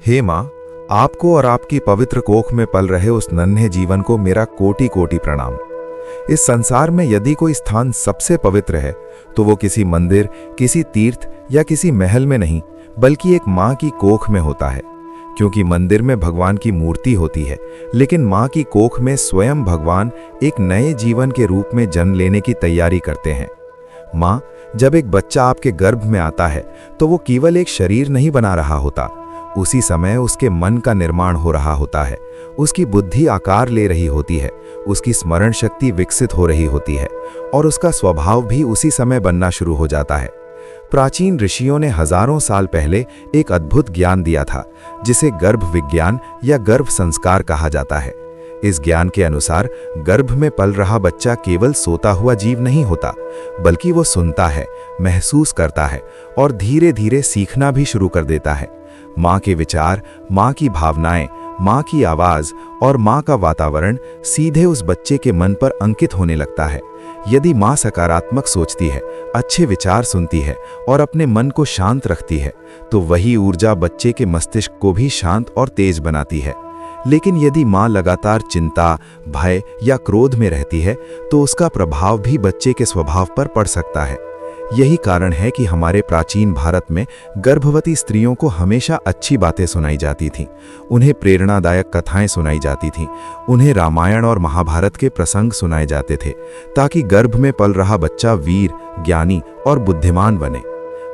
हे माँ, आपको और आपकी पवित्र कोख में पल रहे उस नन्हे जीवन को मेरा कोटि कोटि प्रणाम। इस संसार में यदि कोई स्थान सबसे पवित्र है तो वो किसी मंदिर, किसी तीर्थ या किसी महल में नहीं, बल्कि एक माँ की कोख में होता है। क्योंकि मंदिर में भगवान की मूर्ति होती है, लेकिन माँ की कोख में स्वयं भगवान एक नए जीवन के रूप में जन्म लेने की तैयारी करते हैं। माँ, जब एक बच्चा आपके गर्भ में आता है तो वो केवल एक शरीर नहीं बना रहा होता, उसी समय उसके मन का निर्माण हो रहा होता है, उसकी बुद्धि आकार ले रही होती है, उसकी स्मरण शक्ति विकसित हो रही होती है और उसका स्वभाव भी उसी समय बनना शुरू हो जाता है। प्राचीन ऋषियों ने हजारों साल पहले एक अद्भुत ज्ञान दिया था, जिसे गर्भ विज्ञान या गर्भ संस्कार कहा जाता है। इस ज्ञान के अनुसार गर्भ में पल रहा बच्चा केवल सोता हुआ जीव नहीं होता, बल्कि वो सुनता है, महसूस करता है और धीरे धीरे सीखना भी शुरू कर देता है। माँ के विचार, माँ की भावनाएं, माँ की आवाज और माँ का वातावरण सीधे उस बच्चे के मन पर अंकित होने लगता है। यदि माँ सकारात्मक सोचती है, अच्छे विचार सुनती है और अपने मन को शांत रखती है, तो वही ऊर्जा बच्चे के मस्तिष्क को भी शांत और तेज बनाती है। लेकिन यदि माँ लगातार चिंता, भय या क्रोध में रहती है, तो उसका प्रभाव भी बच्चे के स्वभाव पर पड़ सकता है। यही कारण है कि हमारे प्राचीन भारत में गर्भवती स्त्रियों को हमेशा अच्छी बातें सुनाई जाती थीं, उन्हें प्रेरणादायक कथाएं सुनाई जाती थीं, उन्हें रामायण और महाभारत के प्रसंग सुनाए जाते थे, ताकि गर्भ में पल रहा बच्चा वीर, ज्ञानी और बुद्धिमान बने।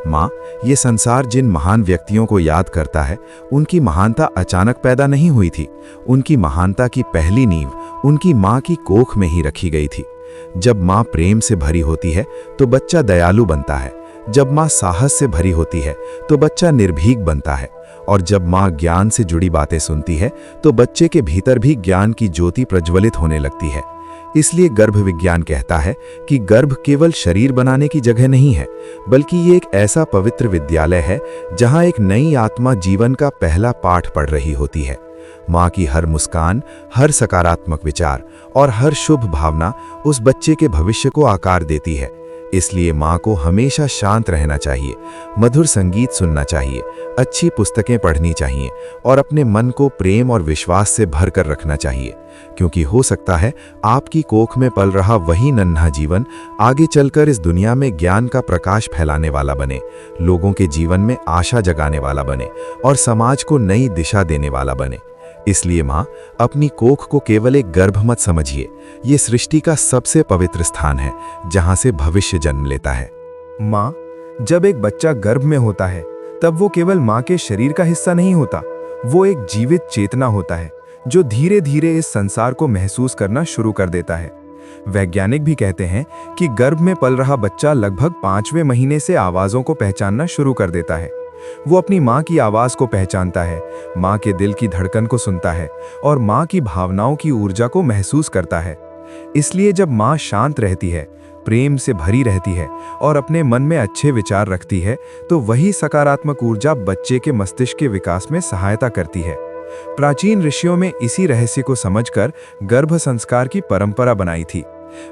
माँ, ये संसार जिन महान व्यक्तियों को याद करता है, उनकी महानता अचानक पैदा नहीं हुई थी। उनकी महानता की पहली नींव उनकी माँ की कोख में ही रखी गई थी। जब माँ प्रेम से भरी होती है तो बच्चा दयालु बनता है। जब माँ साहस से भरी होती है तो बच्चा निर्भीक बनता है। और जब माँ ज्ञान से जुड़ी बातें सुनती है तो बच्चे के भीतर भी ज्ञान की ज्योति प्रज्वलित होने लगती है। इसलिए गर्भ विज्ञान कहता है कि गर्भ केवल शरीर बनाने की जगह नहीं है, बल्कि ये एक ऐसा पवित्र विद्यालय है जहाँ एक नई आत्मा जीवन का पहला पाठ पढ़ रही होती है। माँ की हर मुस्कान, हर सकारात्मक विचार और हर शुभ भावना उस बच्चे के भविष्य को आकार देती है। इसलिए माँ को हमेशा शांत रहना चाहिए, मधुर संगीत सुनना चाहिए, अच्छी पुस्तकें पढ़नी चाहिए और अपने मन को प्रेम और विश्वास से भरकर रखना चाहिए। क्योंकि हो सकता है आपकी कोख में पल रहा वही नन्हा जीवन आगे चलकर इस दुनिया में ज्ञान का प्रकाश फैलाने वाला बने, लोगों के जीवन में आशा जगाने वाला बने और समाज को नई दिशा देने वाला बने। इसलिए माँ, अपनी कोख को केवल एक गर्भ मत समझिए। ये सृष्टि का सबसे पवित्र स्थान है जहाँ से भविष्य जन्म लेता है। माँ, जब एक बच्चा गर्भ में होता है तब वो केवल माँ के शरीर का हिस्सा नहीं होता, वो एक जीवित चेतना होता है जो धीरे धीरे इस संसार को महसूस करना शुरू कर देता है। वैज्ञानिक भी कहते हैं कि गर्भ में पल रहा बच्चा लगभग 5वें महीने से आवाज़ों को पहचानना शुरू कर देता है। वो अपनी माँ की आवाज़ को पहचानता है, माँ के दिल की धड़कन को सुनता है और माँ की भावनाओं की ऊर्जा को महसूस करता है। इसलिए जब माँ शांत रहती है, प्रेम से भरी रहती है और अपने मन में अच्छे विचार रखती है, तो वही सकारात्मक ऊर्जा बच्चे के मस्तिष्क के विकास में सहायता करती है। प्राचीन ऋषियों में इसी रहस्य को समझकर गर्भ संस्कार की परंपरा बनाई थी।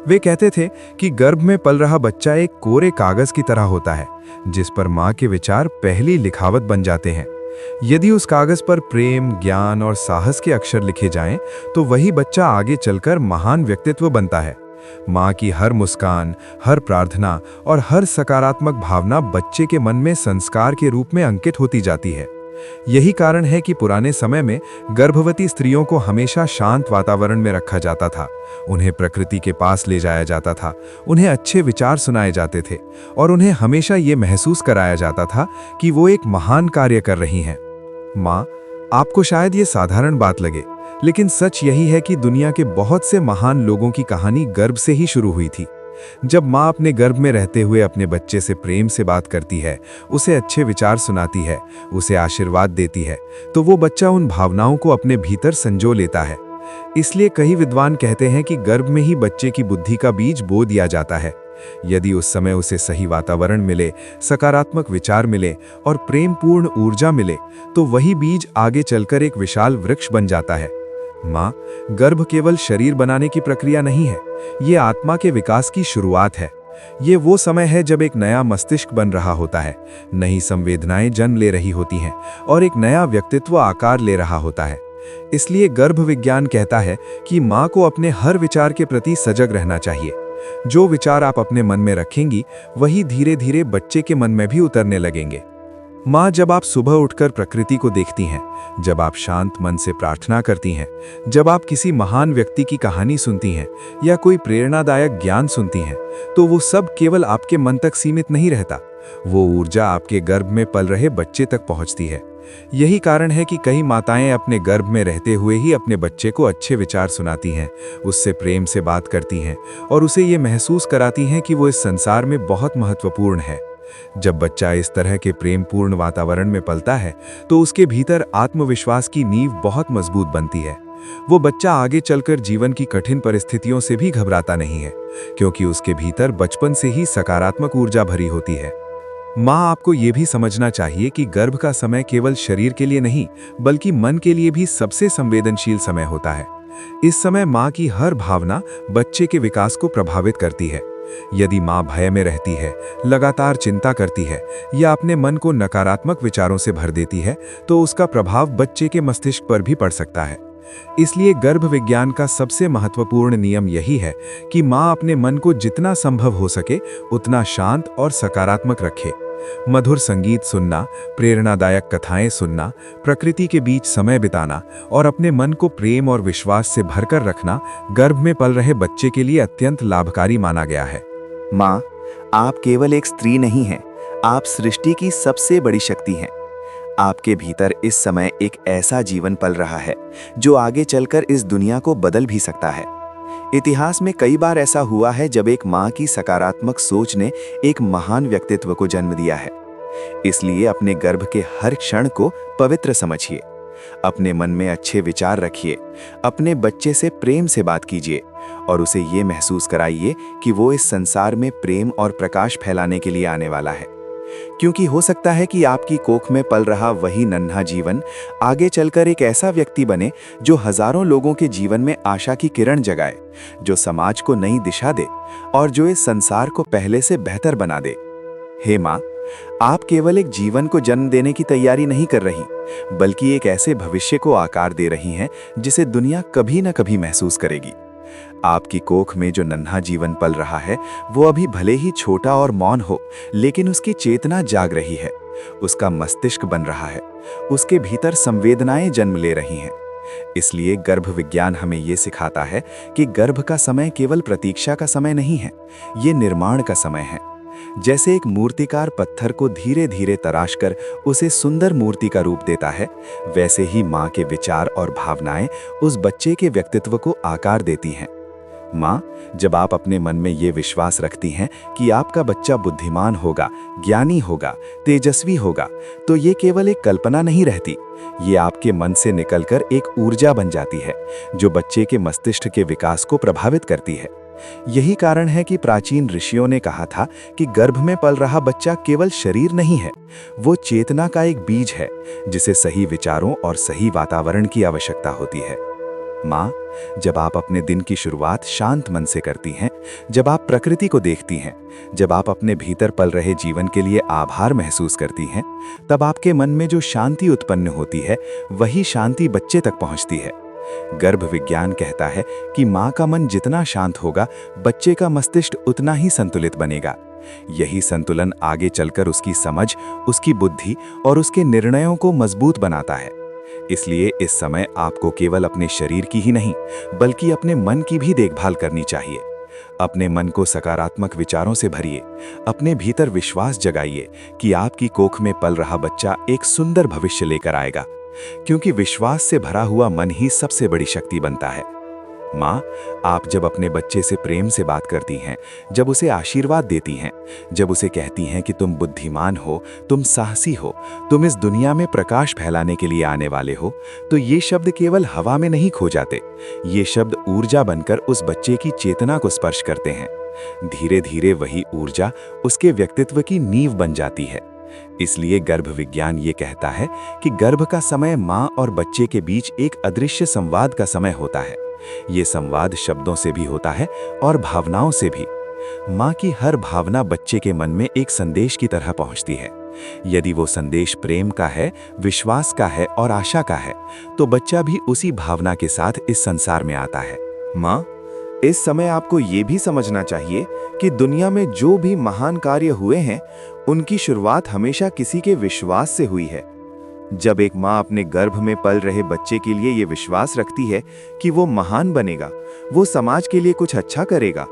वे कहते थे कि गर्भ में पल रहा बच्चा एक कोरे कागज की तरह होता है, जिस पर माँ के विचार पहली लिखावट बन जाते हैं। यदि उस कागज पर प्रेम, ज्ञान और साहस के अक्षर लिखे जाएं, तो वही बच्चा आगे चलकर महान व्यक्तित्व बनता है। माँ की हर मुस्कान, हर प्रार्थना और हर सकारात्मक भावना बच्चे के मन में संस्कार के रूप में अंकित होती जाती है। यही कारण है कि पुराने समय में गर्भवती स्त्रियों को हमेशा शांत वातावरण में रखा जाता था, उन्हें प्रकृति के पास ले जाया जाता था, उन्हें अच्छे विचार सुनाए जाते थे और उन्हें हमेशा ये महसूस कराया जाता था कि वो एक महान कार्य कर रही हैं। माँ, आपको शायद ये साधारण बात लगे, लेकिन सच यही है कि दुनिया के बहुत से महान लोगों की कहानी गर्भ से ही शुरू हुई थी। जब माँ अपने गर्भ में रहते हुए अपने बच्चे से प्रेम से बात करती है, उसे अच्छे विचार सुनाती है, उसे आशीर्वाद देती है, तो वो बच्चा उन भावनाओं को अपने भीतर संजो लेता है। इसलिए कई विद्वान कहते हैं कि गर्भ में ही बच्चे की बुद्धि का बीज बो दिया जाता है। यदि उस समय उसे सही वातावरण मिले, सकारात्मक विचार मिले और प्रेमपूर्ण ऊर्जा मिले, तो वही बीज आगे चलकर एक विशाल वृक्ष बन जाता है। माँ, गर्भ केवल शरीर बनाने की प्रक्रिया नहीं है, ये आत्मा के विकास की शुरुआत है। ये वो समय है जब एक नया मस्तिष्क बन रहा होता है, नई संवेदनाएं जन्म ले रही होती हैं और एक नया व्यक्तित्व आकार ले रहा होता है। इसलिए गर्भ विज्ञान कहता है कि माँ को अपने हर विचार के प्रति सजग रहना चाहिए। जो विचार आप अपने मन में रखेंगी, वही धीरे धीरे बच्चे के मन में भी उतरने लगेंगे। माँ, जब आप सुबह उठकर प्रकृति को देखती हैं, जब आप शांत मन से प्रार्थना करती हैं, जब आप किसी महान व्यक्ति की कहानी सुनती हैं या कोई प्रेरणादायक ज्ञान सुनती हैं, तो वो सब केवल आपके मन तक सीमित नहीं रहता। वो ऊर्जा आपके गर्भ में पल रहे बच्चे तक पहुंचती है। यही कारण है कि कई माताएं अपने गर्भ में रहते हुए ही अपने बच्चे को अच्छे विचार सुनाती हैं, उससे प्रेम से बात करती हैं और उसे ये महसूस कराती हैं कि वो इस संसार में बहुत महत्वपूर्ण है। जब बच्चा इस तरह के प्रेमपूर्ण वातावरण में पलता है, तो उसके भीतर आत्मविश्वास की नींव बहुत मजबूत बनती है। वो बच्चा आगे चलकर जीवन की कठिन परिस्थितियों से भी घबराता नहीं है, क्योंकि उसके भीतर बचपन से ही सकारात्मक ऊर्जा भरी होती है। माँ, आपको ये भी समझना चाहिए कि गर्भ का समय केवल शरीर के लिए नहीं, बल्कि मन के लिए भी सबसे संवेदनशील समय होता है। इस समय माँ की हर भावना बच्चे के विकास को प्रभावित करती है। यदि माँ भय में रहती है, लगातार चिंता करती है या अपने मन को नकारात्मक विचारों से भर देती है, तो उसका प्रभाव बच्चे के मस्तिष्क पर भी पड़ सकता है। इसलिए गर्भ विज्ञान का सबसे महत्वपूर्ण नियम यही है कि माँ अपने मन को जितना संभव हो सके उतना शांत और सकारात्मक रखे। मधुर संगीत सुनना, प्रेरणादायक कथाएं सुनना, प्रकृति के बीच समय बिताना और अपने मन को प्रेम और विश्वास से भरकर रखना गर्भ में पल रहे बच्चे के लिए अत्यंत लाभकारी माना गया है। माँ, आप केवल एक स्त्री नहीं हैं, आप सृष्टि की सबसे बड़ी शक्ति हैं। आपके भीतर इस समय एक ऐसा जीवन पल रहा है जो आगे चलकर इस दुनिया को बदल भी सकता है। इतिहास में कई बार ऐसा हुआ है जब एक माँ की सकारात्मक सोच ने एक महान व्यक्तित्व को जन्म दिया है। इसलिए अपने गर्भ के हर क्षण को पवित्र समझिए, अपने मन में अच्छे विचार रखिए, अपने बच्चे से प्रेम से बात कीजिए और उसे ये महसूस कराइए कि वो इस संसार में प्रेम और प्रकाश फैलाने के लिए आने वाला है। क्योंकि हो सकता है कि आपकी कोख में पल रहा वही नन्हा जीवन आगे चलकर एक ऐसा व्यक्ति बने जो हजारों लोगों के जीवन में आशा की किरण जगाए, जो समाज को नई दिशा दे और जो इस संसार को पहले से बेहतर बना दे। हे माँ, आप केवल एक जीवन को जन्म देने की तैयारी नहीं कर रही, बल्कि एक ऐसे भविष्य को आकार दे रही हैं जिसे दुनिया कभी न कभी महसूस करेगी। आपकी कोख में जो नन्हा जीवन पल रहा है, वो अभी भले ही छोटा और मौन हो, लेकिन उसकी चेतना जाग रही है, उसका मस्तिष्क बन रहा है, उसके भीतर संवेदनाएं जन्म ले रही हैं। इसलिए गर्भ विज्ञान हमें ये सिखाता है कि गर्भ का समय केवल प्रतीक्षा का समय नहीं है, ये निर्माण का समय है। जैसे एक मूर्तिकार पत्थर को धीरे धीरे तराश कर उसे सुंदर मूर्ति का रूप देता है, वैसे ही माँ के विचार और भावनाएं उस बच्चे के व्यक्तित्व को आकार देती हैं। माँ, जब आप अपने मन में ये विश्वास रखती हैं कि आपका बच्चा बुद्धिमान होगा, ज्ञानी होगा, तेजस्वी होगा, तो ये केवल एक कल्पना नहीं रहती, ये आपके मन से निकलकर एक ऊर्जा बन जाती है जो बच्चे के मस्तिष्क के विकास को प्रभावित करती है। यही कारण है कि प्राचीन ऋषियों ने कहा था कि गर्भ में पल रहा बच्चा केवल शरीर नहीं है, वो चेतना का एक बीज है जिसे सही विचारों और सही वातावरण की आवश्यकता होती है। माँ, जब आप अपने दिन की शुरुआत शांत मन से करती हैं, जब आप प्रकृति को देखती हैं, जब आप अपने भीतर पल रहे जीवन के लिए आभार महसूस करती हैं, तब आपके मन में जो शांति उत्पन्न होती है, वही शांति बच्चे तक पहुँचती है। गर्भ विज्ञान कहता है कि माँ का मन जितना शांत होगा, बच्चे का मस्तिष्क उतना ही संतुलित बनेगा। यही संतुलन आगे चलकर उसकी समझ, उसकी बुद्धि और उसके निर्णयों को मजबूत बनाता है। इसलिए इस समय आपको केवल अपने शरीर की ही नहीं, बल्कि अपने मन की भी देखभाल करनी चाहिए। अपने मन को सकारात्मक विचारों से भरिए, अपने भीतर विश्वास जगाइए कि आपकी कोख में पल रहा बच्चा एक सुंदर भविष्य लेकर आएगा, क्योंकि विश्वास से भरा हुआ मन ही सबसे बड़ी शक्ति बनता है। माँ, आप जब अपने बच्चे से प्रेम से बात करती हैं, जब उसे आशीर्वाद देती हैं, जब उसे कहती हैं कि तुम बुद्धिमान हो, तुम साहसी हो, तुम इस दुनिया में प्रकाश फैलाने के लिए आने वाले हो, तो ये शब्द केवल हवा में नहीं खो जाते। ये शब्द ऊर्जा बनकर उस बच्चे की चेतना को स्पर्श करते हैं। धीरे धीरे वही ऊर्जा उसके व्यक्तित्व की नींव बन जाती है। इसलिए गर्भ विज्ञान ये कहता है कि गर्भ का समय माँ और बच्चे के बीच एक अदृश्य संवाद का समय होता है। ये संवाद शब्दों से भी होता है और भावनाओं से भी। माँ की हर भावना बच्चे के मन में एक संदेश की तरह पहुंचती है। यदि वो संदेश प्रेम का है, विश्वास का है और आशा का है, तो बच्चा भी उसी भावना के साथ इस संसार में आता है। माँ, इस समय आपको ये भी समझना चाहिए कि दुनिया में जो भी महान कार्य हुए हैं, उनकी शुरुआत हमेशा किसी के विश्वास से हुई है। जब एक माँ अपने गर्भ में पल रहे बच्चे के लिए ये विश्वास रखती है कि वो महान बनेगा, वो समाज के लिए कुछ अच्छा करेगा,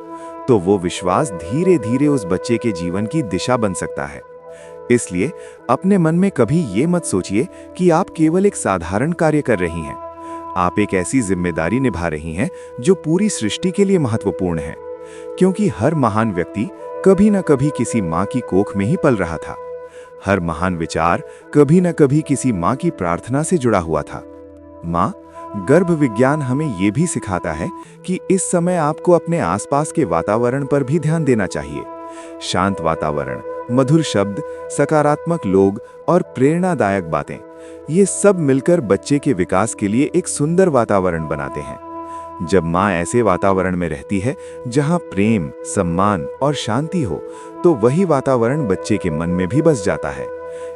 तो वो विश्वास धीरे धीरे उस बच्चे के जीवन की दिशा बन सकता है। इसलिए अपने मन में कभी ये मत सोचिए कि आप केवल एक साधारण कार्य कर रही हैं। आप एक ऐसी जिम्मेदारी निभा रही हैं जो पूरी सृष्टि के लिए महत्वपूर्ण है, क्योंकि हर महान व्यक्ति कभी न कभी किसी माँ की कोख में ही पल रहा था। हर महान विचार कभी न कभी किसी माँ की प्रार्थना से जुड़ा हुआ था। माँ, गर्भ विज्ञान हमें ये भी सिखाता है कि इस समय आपको अपने आसपास के वातावरण पर भी ध्यान देना चाहिए। शांत वातावरण, मधुर शब्द, सकारात्मक लोग और प्रेरणादायक बातें, ये सब मिलकर बच्चे के विकास के लिए एक सुंदर वातावरण बनाते हैं। जब माँ ऐसे वातावरण में रहती है जहाँ प्रेम, सम्मान और शांति हो, तो वही वातावरण बच्चे के मन में भी बस जाता है।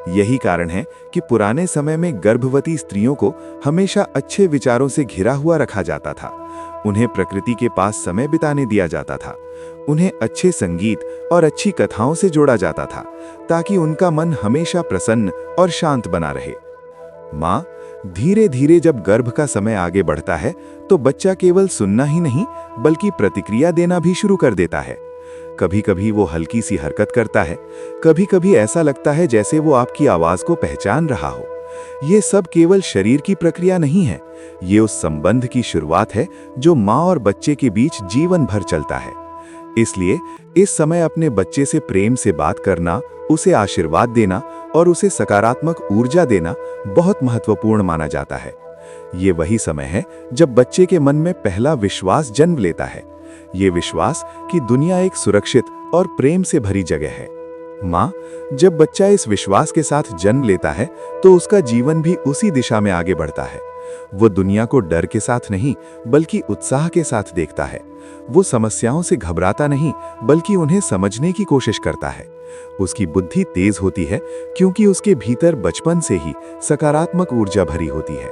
यही कारण है कि पुराने समय में गर्भवती स्त्रियों को हमेशा अच्छे विचारों से घिरा हुआ रखा जाता था। उन्हें प्रकृति के पास समय बिताने दिया जाता था। उन्हें अच्छे संगीत और अच्छी कथाओं से जोड़ा जाता था, ताकि उनका मन हमेशा प्रसन्न और शांत बना रहे। माँ, धीरे धीरे जब गर्भ का समय आगे बढ़ता है, तो बच्चा केवल सुनना ही नहीं बल्कि प्रतिक्रिया देना भी शुरू कर देता है। कभी कभी वो हल्की सी हरकत करता है, कभी कभी ऐसा लगता है जैसे वो आपकी आवाज को पहचान रहा हो। ये सब केवल शरीर की प्रक्रिया नहीं है, ये उस संबंध की शुरुआत है जो माँ और बच्चे के बीच जीवन भर चलता है। इसलिए इस समय अपने बच्चे से प्रेम से बात करना, उसे आशीर्वाद देना और उसे सकारात्मक ऊर्जा देना बहुत महत्वपूर्ण माना जाता है। ये वही समय है जब बच्चे के मन में पहला विश्वास जन्म लेता है। ये विश्वास कि दुनिया एक सुरक्षित और प्रेम से भरी जगह है। माँ, जब बच्चा इस विश्वास के साथ जन्म लेता है, तो उसका जीवन भी उसी दिशा में आगे बढ़ता है। वो दुनिया को डर के साथ नहीं बल्कि उत्साह के साथ देखता है। वो समस्याओं से घबराता नहीं बल्कि उन्हें समझने की कोशिश करता है। उसकी बुद्धि तेज होती है क्योंकि उसके भीतर बचपन से ही सकारात्मक ऊर्जा भरी होती है।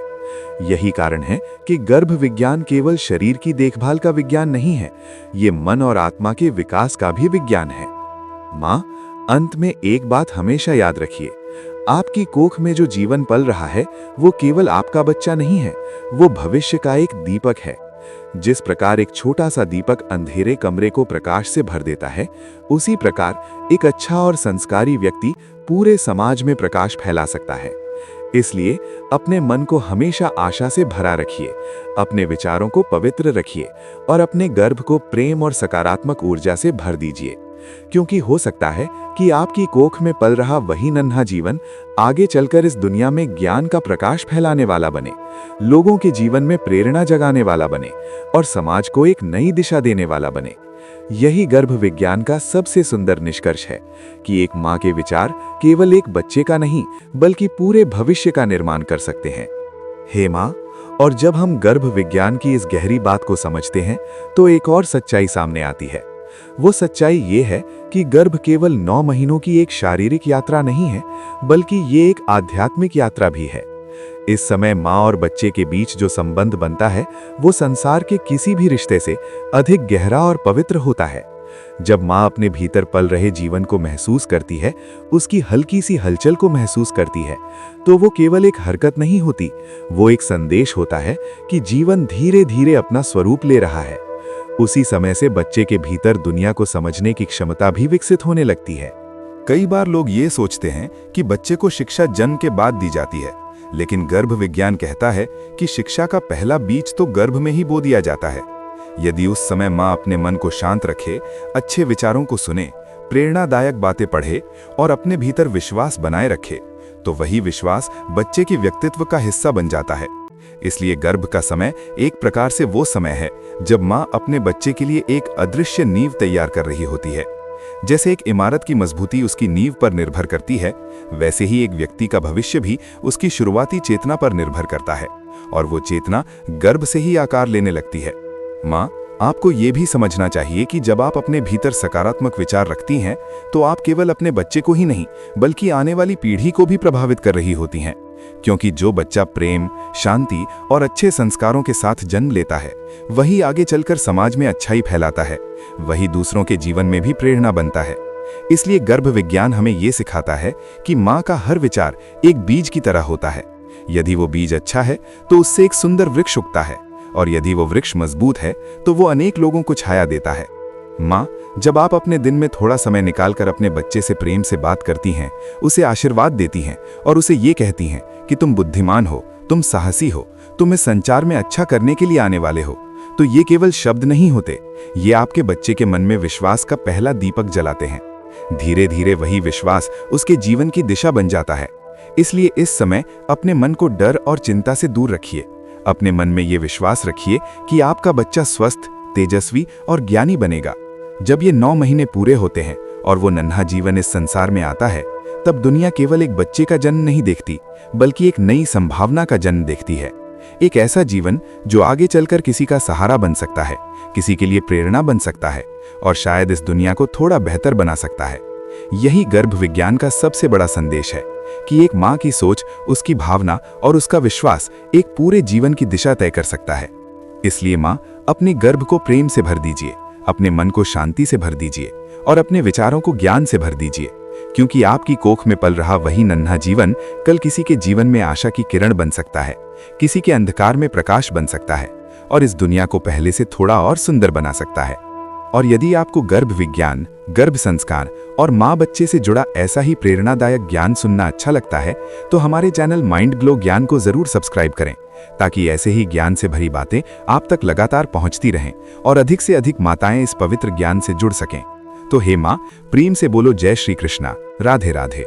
यही कारण है कि गर्भ विज्ञान केवल शरीर की देखभाल का विज्ञान नहीं है, ये मन और आत्मा के विकास का भी विज्ञान है। माँ, अंत में एक बात हमेशा याद रखिए, आपकी कोख में जो जीवन पल रहा है, वो केवल आपका बच्चा नहीं है, वो भविष्य का एक दीपक है। जिस प्रकार एक छोटा सा दीपक अंधेरे कमरे को प्रकाश से भर देता है, उसी प्रकार एक अच्छा और संस्कारी व्यक्ति पूरे समाज में प्रकाश फैला सकता है। इसलिए अपने मन को हमेशा आशा से भरा रखिए, अपने विचारों को पवित्र रखिए और अपने गर्भ को प्रेम और सकारात्मक ऊर्जा से भर दीजिए, क्योंकि हो सकता है कि आपकी कोख में पल रहा वही नन्हा जीवन आगे चलकर इस दुनिया में ज्ञान का प्रकाश फैलाने वाला बने, लोगों के जीवन में प्रेरणा जगाने वाला बने और समाज को एक नई दिशा देने वाला बने। यही गर्भ विज्ञान का सबसे सुंदर निष्कर्ष है कि एक माँ के विचार केवल एक बच्चे का नहीं बल्कि पूरे भविष्य का निर्माण कर सकते हैं। हे माँ, और जब हम गर्भ विज्ञान की इस गहरी बात को समझते हैं, तो एक और सच्चाई सामने आती है। वो सच्चाई ये है कि गर्भ केवल 9 महीनों की एक शारीरिक यात्रा नहीं है, बल्कि ये एक आध्यात्मिक यात्रा भी है। इस समय माँ और बच्चे के बीच जो संबंध बनता है, वो संसार के किसी भी रिश्ते से अधिक गहरा और पवित्र होता है। जब माँ अपने भीतर पल रहे जीवन को महसूस करती है, उसकी हल्की सी हलचल को महसूस करती है, तो वो केवल एक हरकत नहीं होती, वो एक संदेश होता है कि जीवन धीरे धीरे अपना स्वरूप ले रहा है। उसी समय से बच्चे के भीतर दुनिया को समझने की क्षमता भी विकसित होने लगती है। कई बार लोग ये सोचते हैं कि बच्चे को शिक्षा जन्म के बाद दी जाती है, लेकिन गर्भ विज्ञान कहता है कि शिक्षा का पहला बीज तो गर्भ में ही बो दिया जाता है। यदि उस समय माँ अपने मन को शांत रखे, अच्छे विचारों को सुने, प्रेरणादायक बातें पढ़े और अपने भीतर विश्वास बनाए रखे, तो वही विश्वास बच्चे के व्यक्तित्व का हिस्सा बन जाता है। इसलिए गर्भ का समय एक प्रकार से वो समय है जब माँ अपने बच्चे के लिए एक अदृश्य नींव तैयार कर रही होती है। जैसे एक इमारत की मजबूती उसकी नींव पर निर्भर करती है, वैसे ही एक व्यक्ति का भविष्य भी उसकी शुरुआती चेतना पर निर्भर करता है, और वो चेतना गर्भ से ही आकार लेने लगती है। माँ, आपको ये भी समझना चाहिए कि जब आप अपने भीतर सकारात्मक विचार रखती हैं तो आप केवल अपने बच्चे को ही नहीं बल्कि आने वाली पीढ़ी को भी प्रभावित कर रही होती हैं, क्योंकि जो बच्चा प्रेम, शांति और अच्छे संस्कारों के साथ जन्म लेता है वही आगे चलकर समाज में अच्छाई फैलाता है, वही दूसरों के जीवन में भी प्रेरणा बनता है। इसलिए गर्भ विज्ञान हमें ये सिखाता है कि माँ का हर विचार एक बीज की तरह होता है। यदि वो बीज अच्छा है तो उससे एक सुंदर वृक्ष उगता है, और यदि वो वृक्ष मजबूत है तो वो अनेक लोगों को छाया देता है। माँ, जब आप अपने दिन में थोड़ा समय निकालकर अपने बच्चे से प्रेम से बात करती हैं, उसे आशीर्वाद देती हैं और उसे ये कहती हैं कि तुम बुद्धिमान हो, तुम साहसी हो, तुम इस संचार में अच्छा करने के लिए आने वाले हो, तो ये केवल शब्द नहीं होते, ये आपके बच्चे के मन में विश्वास का पहला दीपक जलाते हैं। धीरे धीरे वही विश्वास उसके जीवन की दिशा बन जाता है। इसलिए इस समय अपने मन को डर और चिंता से दूर रखिए। अपने मन में ये विश्वास रखिए कि आपका बच्चा स्वस्थ, तेजस्वी और ज्ञानी बनेगा। जब ये 9 महीने पूरे होते हैं और वो नन्हा जीवन इस संसार में आता है, तब दुनिया केवल एक बच्चे का जन्म नहीं देखती, बल्कि एक नई संभावना का जन्म देखती है। एक ऐसा जीवन जो आगे चलकर किसी का सहारा बन सकता है, किसी के लिए प्रेरणा बन सकता है और शायद इस दुनिया को थोड़ा बेहतर बना सकता है। यही गर्भ विज्ञान का सबसे बड़ा संदेश है कि एक माँ की सोच, उसकी भावना और उसका विश्वास एक पूरे जीवन की दिशा तय कर सकता है। इसलिए माँ, अपने गर्भ को प्रेम से भर दीजिए, अपने मन को शांति से भर दीजिए और अपने विचारों को ज्ञान से भर दीजिए, क्योंकि आपकी कोख में पल रहा वही नन्हा जीवन कल किसी के जीवन में आशा की किरण बन सकता है, किसी के अंधकार में प्रकाश बन सकता है और इस दुनिया को पहले से थोड़ा और सुंदर बना सकता है। और यदि आपको गर्भ विज्ञान, गर्भ संस्कार और माँ बच्चे से जुड़ा ऐसा ही प्रेरणादायक ज्ञान सुनना अच्छा लगता है, तो हमारे चैनल माइंड ग्लो ज्ञान को जरूर सब्सक्राइब करें, ताकि ऐसे ही ज्ञान से भरी बातें आप तक लगातार पहुंचती रहें और अधिक से अधिक माताएं इस पवित्र ज्ञान से जुड़ सकें। तो हे माँ, प्रेम से बोलो जय श्री कृष्णा, राधे राधे।